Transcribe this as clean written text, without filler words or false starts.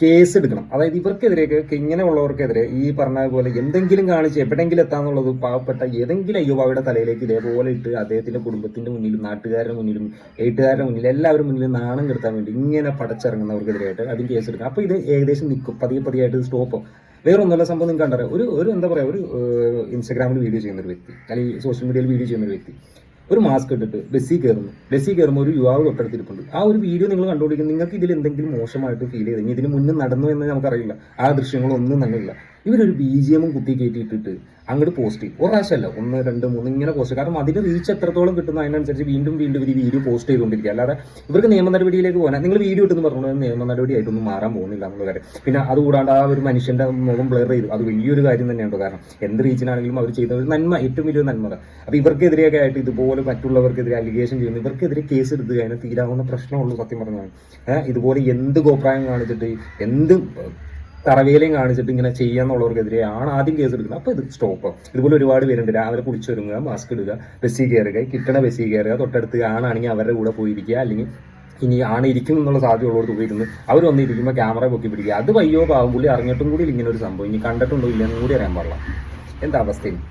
Case എടുക്കണം. അതായത് ഇവർക്കെതിരെയൊക്കെ ഇങ്ങനെയുള്ളവർക്കെതിരെ ഈ പറഞ്ഞ പോലെ എന്തെങ്കിലും കാണിച്ച് എവിടെയെങ്കിലും എത്താന്നുള്ളത് പാവപ്പെട്ട ഏതെങ്കിലും അയ്യോബാവയുടെ തലയിലേക്ക് ഇതേപോലെ ഇട്ട് അദ്ദേഹത്തിന്റെ കുടുംബത്തിന്റെ മുന്നിലും നാട്ടുകാരുടെ മുന്നിലും എഴുത്തുകാരുടെ മുന്നിലും എല്ലാവരും മുന്നിലും നാണം കെടുത്താൻ വേണ്ടി ഇങ്ങനെ പടച്ചിറങ്ങുന്നവർക്കെതിരെയായിട്ട് അതിന് കേസ് എടുക്കണം. അപ്പോൾ ഇത് ഏകദേശം നിൽക്കും, പതിയായിട്ട് സ്റ്റോപ്പ്. വേറെ ഒന്നുമല്ല സംഭവം. നിങ്ങൾക്ക് കണ്ടറിയാം, ഒരു എന്താ പറയുക, ഒരു ഇൻസ്റ്റാഗ്രാമിൽ വീഡിയോ ചെയ്യുന്ന ഒരു വ്യക്തി അല്ലെങ്കിൽ സോഷ്യൽ മീഡിയയിൽ വീഡിയോ ചെയ്യുന്ന ഒരു വ്യക്തി ഒരു മാസ്ക് ഇട്ടിട്ട് ബസ്സിൽ കയറുമ്പോൾ ഒരു യുവാവ് തൊട്ടടുത്തിരിപ്പുണ്ട്. ആ ഒരു വീഡിയോ നിങ്ങൾ കണ്ടുപിടിക്കും. നിങ്ങൾക്ക് ഇതിൽ എന്തെങ്കിലും മോശമായിട്ട് ഫീൽ ചെയ്ത് ഇനി ഇതിന് മുന്നേ നടന്നു എന്ന് നമുക്കറിയില്ല, ആ ദൃശ്യങ്ങളൊന്നും തന്നെ ഇല്ല. ഇവരൊരു BGM കുത്തി കയറ്റിയിട്ടിട്ട് അങ്ങോട്ട് പോസ്റ്റ് ചെയ്യും. ഒരു പ്രാവശ്യമല്ല, 1, 2, 3 ഇങ്ങനെ പോസ്റ്റ്. കാരണം അതിന് റീച്ച് എത്രത്തോളം കിട്ടുന്നു അതിനനുസരിച്ച് വീണ്ടും ഇവർ ഈ വീഡിയോ പോസ്റ്റ് ചെയ്തുകൊണ്ടിരിക്കുക. അല്ലാതെ ഇവർക്ക് നിയമ നടപടിയിലേക്ക് പോകാൻ നിങ്ങൾ വീഡിയോ ഇട്ടെന്ന് പറഞ്ഞുകൊണ്ട് നിയമ നടപടിയായിട്ടൊന്നും മാറാൻ പോകുന്നില്ല എന്നുള്ള കാര്യം. പിന്നെ അതുകൂടാണ്ട് ആ ഒരു മനുഷ്യന്റെ മുഖം ബ്ലർ ചെയ്തു, അത് വലിയൊരു കാര്യം തന്നെയുണ്ടോ. കാരണം എന്ത് റീച്ചിനാണെങ്കിലും അവർ ചെയ്ത ഒരു നന്മ, ഏറ്റവും വലിയൊരു നന്മ. അപ്പോൾ ഇവർക്കെതിരെയൊക്കെ ആയിട്ട് ഇതുപോലെ മറ്റുള്ളവർക്കെതിരെ അലിഗേഷൻ ചെയ്യുന്നു, ഇവർക്കെതിരെ കേസ് എടുത്ത് കഴിഞ്ഞാൽ തീരാവുന്ന പ്രശ്നമുള്ളൂ സത്യം പറഞ്ഞാൽ. ഇതുപോലെ എന്ത് കോപ്രായം കാണിച്ചിട്ട് എന്ത് തറവേലയും കാണിച്ചിട്ട് ഇങ്ങനെ ചെയ്യാന്നുള്ളവർക്കെതിരെയാണ് ആദ്യം കേസ് എടുക്കുന്നത്. അപ്പോൾ ഇത് സ്റ്റോപ്പ്. ഇതുപോലെ ഒരുപാട് പേരുണ്ട്. രാവിലെ കുളിച്ചൊരുങ്ങുക, മാസ്ക് ഇടുക, ബസ്സിൽ കയറുക, കിട്ടണ ബസ്സിൽ കയറുക, തൊട്ടടുത്ത് ആണാണെങ്കിൽ അവരുടെ കൂടെ പോയിരിക്കുക, അല്ലെങ്കിൽ ഇനി ആണ് ഇരിക്കും എന്നുള്ള സാധ്യതയുള്ളവർക്ക് പോയിരുന്നു അവർ വന്നിരിക്കുമ്പോൾ ക്യാമറ പൊക്കി പിടിക്കുക. അത് വയ്യോ പാവം പുള്ളി അറിഞ്ഞിട്ടും കൂടി ഇങ്ങനെ ഒരു സംഭവം ഇനി കണ്ടിട്ടുണ്ടോ ഇല്ലെന്നും കൂടി അറിയാൻ പാടില്ല. എന്താ അവസ്ഥയും.